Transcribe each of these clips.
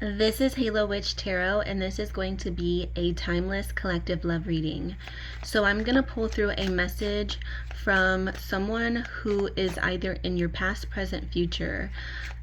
This is Halo Witch Tarot, and this is going to be a timeless collective love reading. So I'm going to pull through a message from someone who is either in your past, present, future.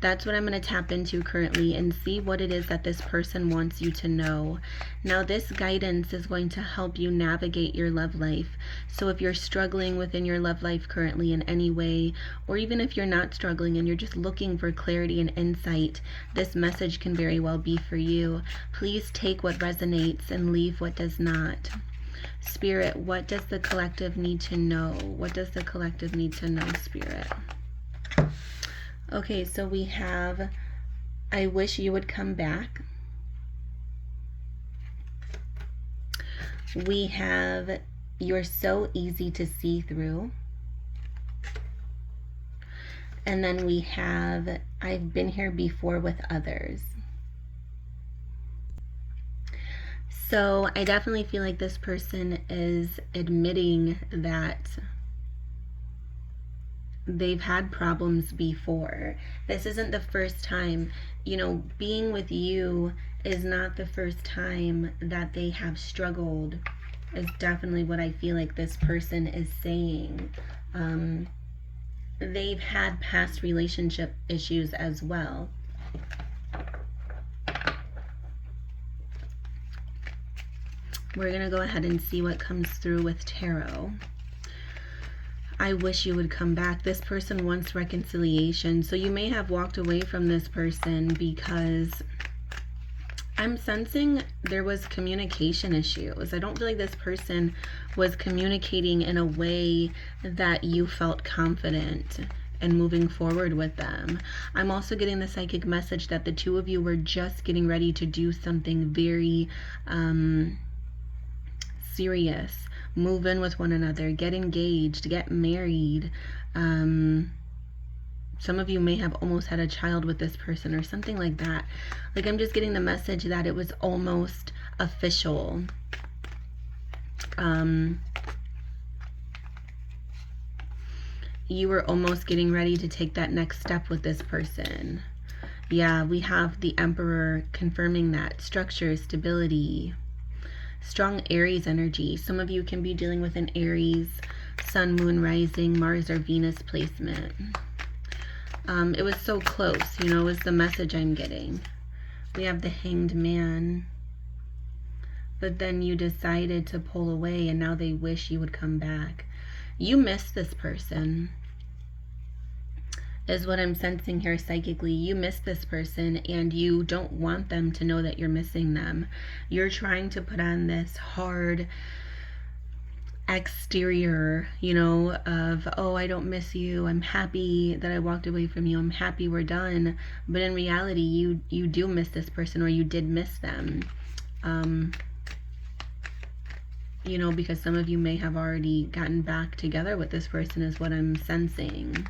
That's what I'm going to tap into currently and see what it is that this person wants you to know. Now, this guidance is going to help you navigate your love life. So if you're struggling within your love life currently in any way, or even if you're not struggling and you're just looking for clarity and insight, this message can very well be for you. Please take what resonates and leave what does not. Spirit, what does the collective need to know? What does the collective need to know, Spirit? Okay, so we have, I wish you would come back. We have, you're so easy to see through. And then we have, I've been here before with others. So I definitely feel like this person is admitting that they've had problems before. This isn't the first time. Being with you is not the first time that they have struggled, is definitely what I feel like this person is saying. They've had past relationship issues as well. We're going to go ahead and see what comes through with tarot. I wish you would come back. This person wants reconciliation. So you may have walked away from this person because I'm sensing there was communication issues. I don't feel like this person was communicating in a way that you felt confident and moving forward with them. I'm also getting the psychic message that the two of you were just getting ready to do something very serious, move in with one another, get engaged, get married. Some of you may have almost had a child with this person or something like that. Like, I'm just getting the message that it was almost official. You were almost getting ready to take that next step with this person. Yeah, we have the Emperor confirming that. Structure, stability, strong Aries energy. Some of you can be dealing with an Aries, Sun, Moon, Rising, Mars, or Venus placement. It was so close, it was the message I'm getting. We have the Hanged Man. But then you decided to pull away, and now they wish you would come back. You miss this person, is what I'm sensing here psychically. You miss this person, and you don't want them to know that you're missing them. You're trying to put on this hard exterior, of, oh, I don't miss you, I'm happy that I walked away from you, I'm happy we're done. But in reality, you do miss this person, or you did miss them. Because some of you may have already gotten back together with this person, is what I'm sensing.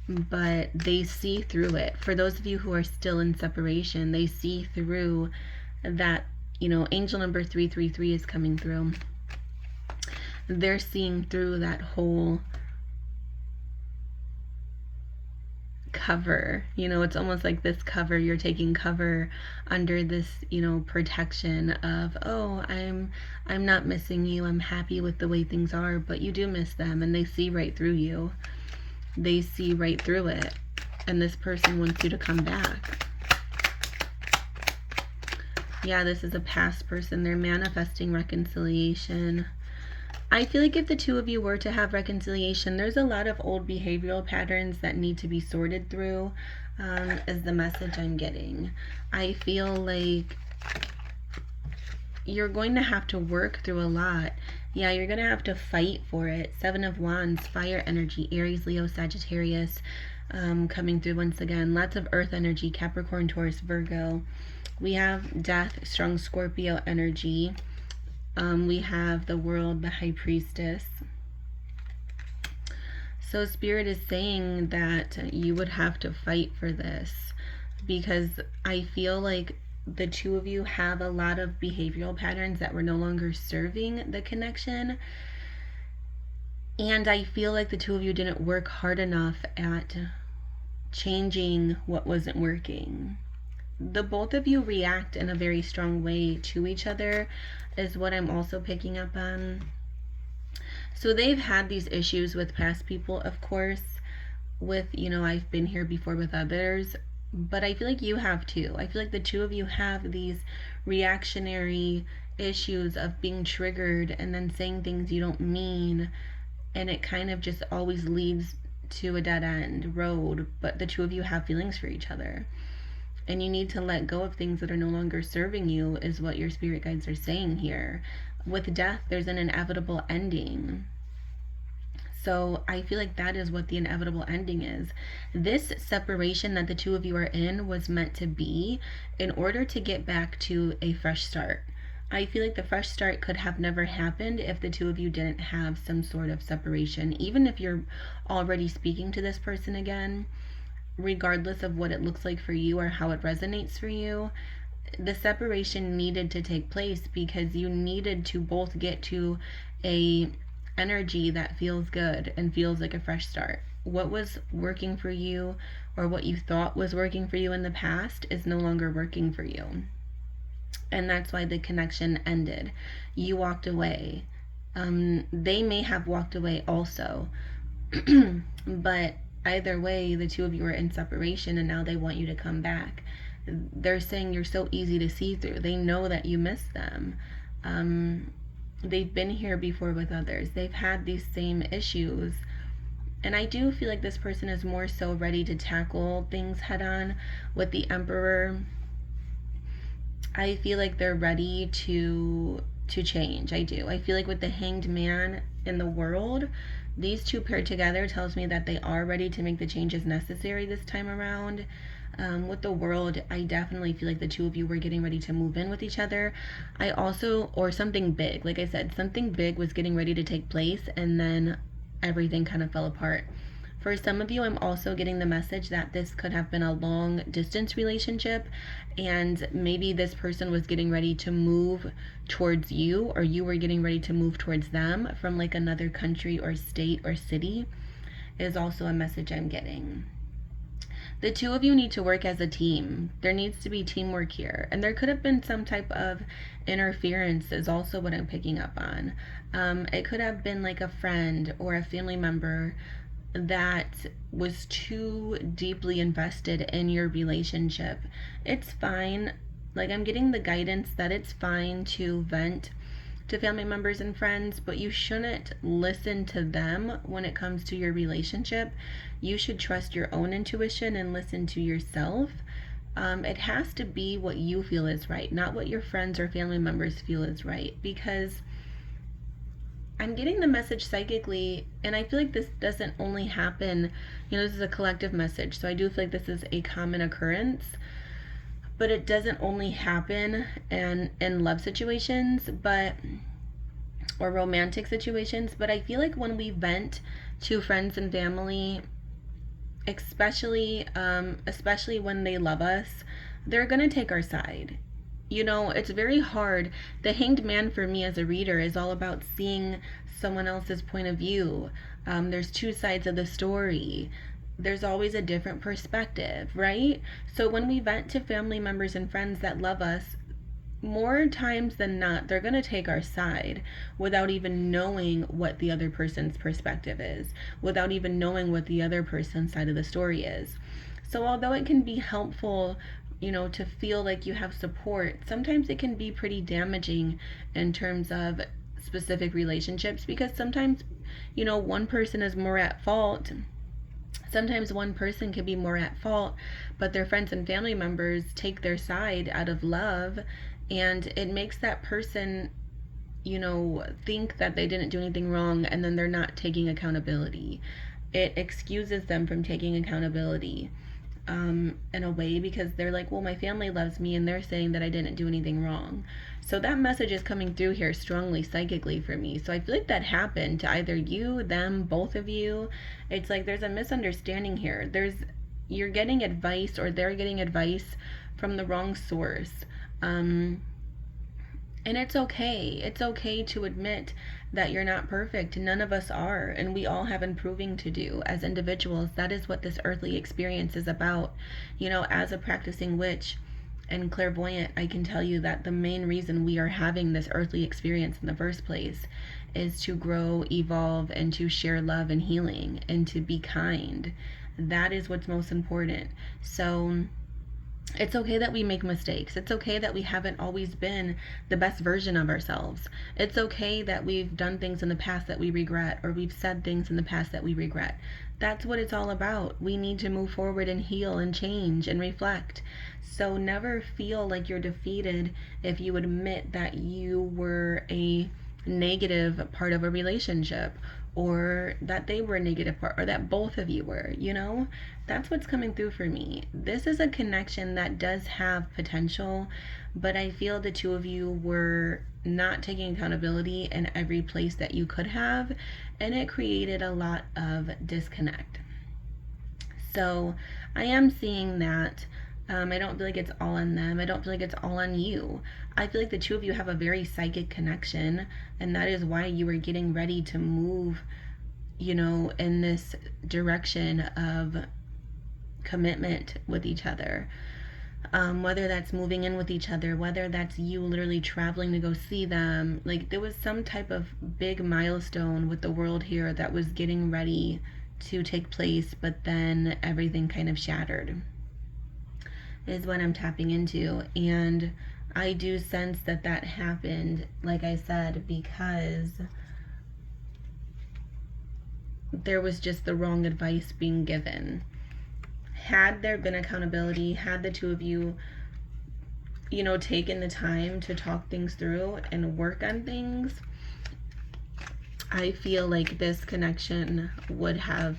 But they see through it. For those of you who are still in separation, they see through that, angel number 333 is coming through. They're seeing through that whole cover. It's almost like this cover, you're taking cover under this, protection of, oh, I'm not missing you, I'm happy with the way things are. But you do miss them, and they see right through you. They see right through it, and this person wants you to come back. Yeah, this is a past person. They're manifesting reconciliation. I feel like if the two of you were to have reconciliation, there's a lot of old behavioral patterns that need to be sorted through, is the message I'm getting. I feel like you're going to have to work through a lot. Yeah, you're going to have to fight for it. 7 of Wands, fire energy, Aries, Leo, Sagittarius, coming through once again. Lots of earth energy, Capricorn, Taurus, Virgo. We have death, strong Scorpio energy. We have the World, the High Priestess. So Spirit is saying that you would have to fight for this, because I feel like the two of you have a lot of behavioral patterns that were no longer serving the connection. And I feel like the two of you didn't work hard enough at changing what wasn't working. the both of you react in a very strong way to each other, is what I'm also picking up on. So they've had these issues with past people, of course, with, I've been here before with others, but I feel like you have too. I feel like the two of you have these reactionary issues of being triggered and then saying things you don't mean, and it kind of just always leads to a dead end road, but the two of you have feelings for each other. And you need to let go of things that are no longer serving you, is what your spirit guides are saying here. With death, there's an inevitable ending. So I feel like that is what the inevitable ending is. This separation that the two of you are in was meant to be in order to get back to a fresh start. I feel like the fresh start could have never happened if the two of you didn't have some sort of separation. Even if you're already speaking to this person again, regardless of what it looks like for you or how it resonates for you, the separation needed to take place because you needed to both get to a energy that feels good and feels like a fresh start. What was working for you, or what you thought was working for you in the past, is no longer working for you. And that's why the connection ended. You walked away. They may have walked away also. But either way, the two of you are in separation and now they want you to come back. They're saying you're so easy to see through. They know that you miss them. They've been here before with others. They've had these same issues. And I do feel like this person is more so ready to tackle things head on. With the Emperor, I feel like they're ready to change. I do. I feel like with the Hanged Man in the World, these two paired together tells me that they are ready to make the changes necessary this time around. With the World, I definitely feel like the two of you were getting ready to move in with each other. I also, or something big, like I said, something big was getting ready to take place, and then everything kind of fell apart. For some of you, I'm also getting the message that this could have been a long distance relationship, and maybe this person was getting ready to move towards you, or you were getting ready to move towards them from like another country or state or city, is also a message I'm getting. The two of you need to work as a team. There needs to be teamwork here. And there could have been some type of interference, is also what I'm picking up on. It could have been like a friend or a family member that was too deeply invested in your relationship. It's fine. Like, I'm getting the guidance that it's fine to vent to family members and friends, but you shouldn't listen to them when it comes to your relationship. You should trust your own intuition and listen to yourself. It has to be what you feel is right, not what your friends or family members feel is right, because I'm getting the message psychically, and I feel like this doesn't only happen, this is a collective message, so I do feel like this is a common occurrence, but it doesn't only happen in love situations, or romantic situations, but I feel like when we vent to friends and family, especially when they love us, they're gonna take our side. It's very hard. The Hanged Man for me as a reader is all about seeing someone else's point of view. There's two sides of the story. There's always a different perspective, right? So when we vent to family members and friends that love us, more times than not, they're going to take our side without even knowing what the other person's perspective is, without even knowing what the other person's side of the story is. So although it can be helpful, to feel like you have support, sometimes it can be pretty damaging in terms of specific relationships, because sometimes, one person is more at fault. Sometimes one person can be more at fault, but their friends and family members take their side out of love, and it makes that person, think that they didn't do anything wrong, and then they're not taking accountability. It excuses them from taking accountability, in a way, because they're like, well, my family loves me and they're saying that I didn't do anything wrong. So that message is coming through here strongly psychically for me. So I feel like that happened to either you, them, both of you. It's like there's a misunderstanding here. You're getting advice, or they're getting advice from the wrong source. And it's okay. It's okay to admit that you're not perfect. None of us are, and we all have improving to do as individuals. That is what this earthly experience is about. As a practicing witch, and clairvoyant, I can tell you that the main reason we are having this earthly experience in the first place is to grow, evolve, and to share love and healing and to be kind. That is what's most important. So it's okay that we make mistakes. It's okay that we haven't always been the best version of ourselves. It's okay that we've done things in the past that we regret, or we've said things in the past that we regret. That's what it's all about. We need to move forward and heal and change and reflect. So never feel like you're defeated if you admit that you were a negative part of a relationship, or that they were a negative part, or that both of you were, that's what's coming through for me. This is a connection that does have potential, but I feel the two of you were not taking accountability in every place that you could have, and it created a lot of disconnect. So I am seeing that. I don't feel like it's all on them. I don't feel like it's all on you. I feel like the two of you have a very psychic connection, and that is why you are getting ready to move, in this direction of commitment with each other. Whether that's moving in with each other, whether that's you literally traveling to go see them. Like, there was some type of big milestone with the world here that was getting ready to take place, but then everything kind of shattered, is what I'm tapping into. And I do sense that that happened, like I said, because there was just the wrong advice being given. Had there been accountability, had the two of you, taken the time to talk things through and work on things, I feel like this connection would have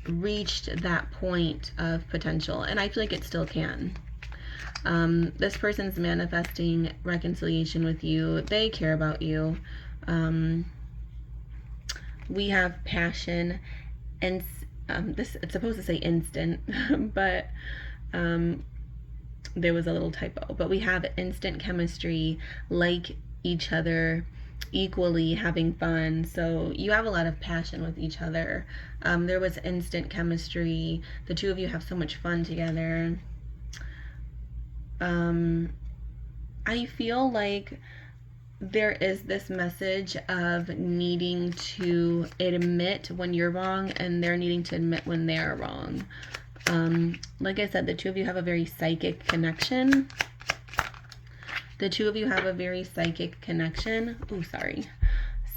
reached that point of potential, and I feel like it still can. This person's manifesting reconciliation with you. They care about you. We have passion, and this, it's supposed to say instant, but there was a little typo. But we have instant chemistry, like each other, equally having fun. So you have a lot of passion with each other. There was instant chemistry. The two of you have so much fun together. I feel like there is this message of needing to admit when you're wrong, and they're needing to admit when they're wrong. Like I said, the two of you have a very psychic connection. The two of you have a very psychic connection. Oh, sorry.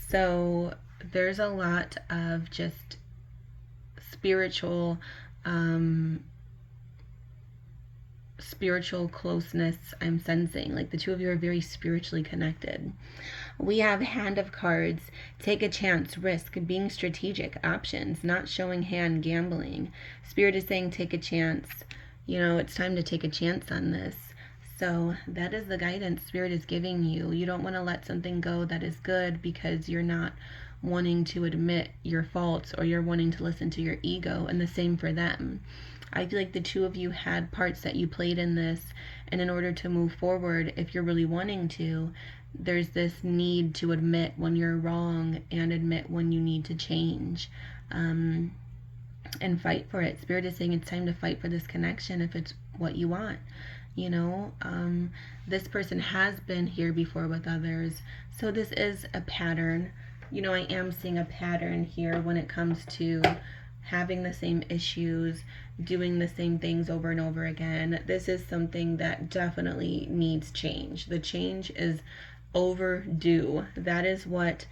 So there's a lot of just spiritual closeness I'm sensing. Like, the two of you are very spiritually connected. We have Hand of Cards. Take a chance, risk, being strategic, options, not showing hand, gambling. Spirit is saying take a chance. It's time to take a chance on this. So that is the guidance Spirit is giving you. You don't want to let something go that is good because you're not wanting to admit your faults, or you're wanting to listen to your ego, and the same for them. I feel like the two of you had parts that you played in this, and in order to move forward, if you're really wanting to, there's this need to admit when you're wrong and admit when you need to change, and fight for it. Spirit is saying it's time to fight for this connection if it's what you want. This person has been here before with others, so this is a pattern. I am seeing a pattern here when it comes to having the same issues, doing the same things over and over again. This is something that definitely needs change. The change is overdue. That is what,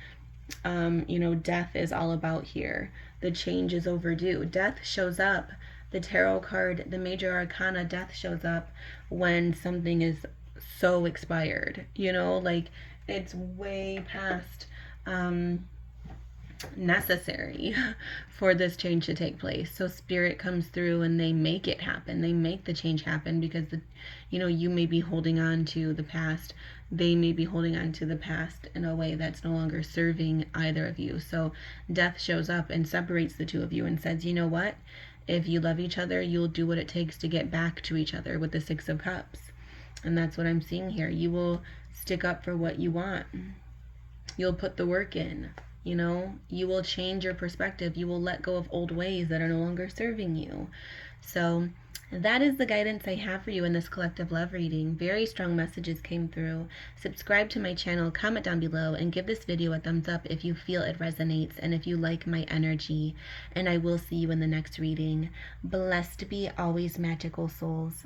death is all about here. The change is overdue. Death shows up. The tarot card, the major arcana, death shows up when something is so expired. It's way past necessary for this change to take place. So Spirit comes through and they make it happen. They make the change happen because you may be holding on to the past. They may be holding on to the past in a way that's no longer serving either of you. So death shows up and separates the two of you and says, you know what? If you love each other, you'll do what it takes to get back to each other with the Six of Cups. And that's what I'm seeing here. You will stick up for what you want. You'll put the work in. You will change your perspective. You will let go of old ways that are no longer serving you. So That is the guidance I have for you in this collective love reading. Very strong messages came through. Subscribe to my channel, comment down below, and give this video a thumbs up if you feel it resonates and if you like my energy. And I will see you in the next reading. Blessed be always, magical souls.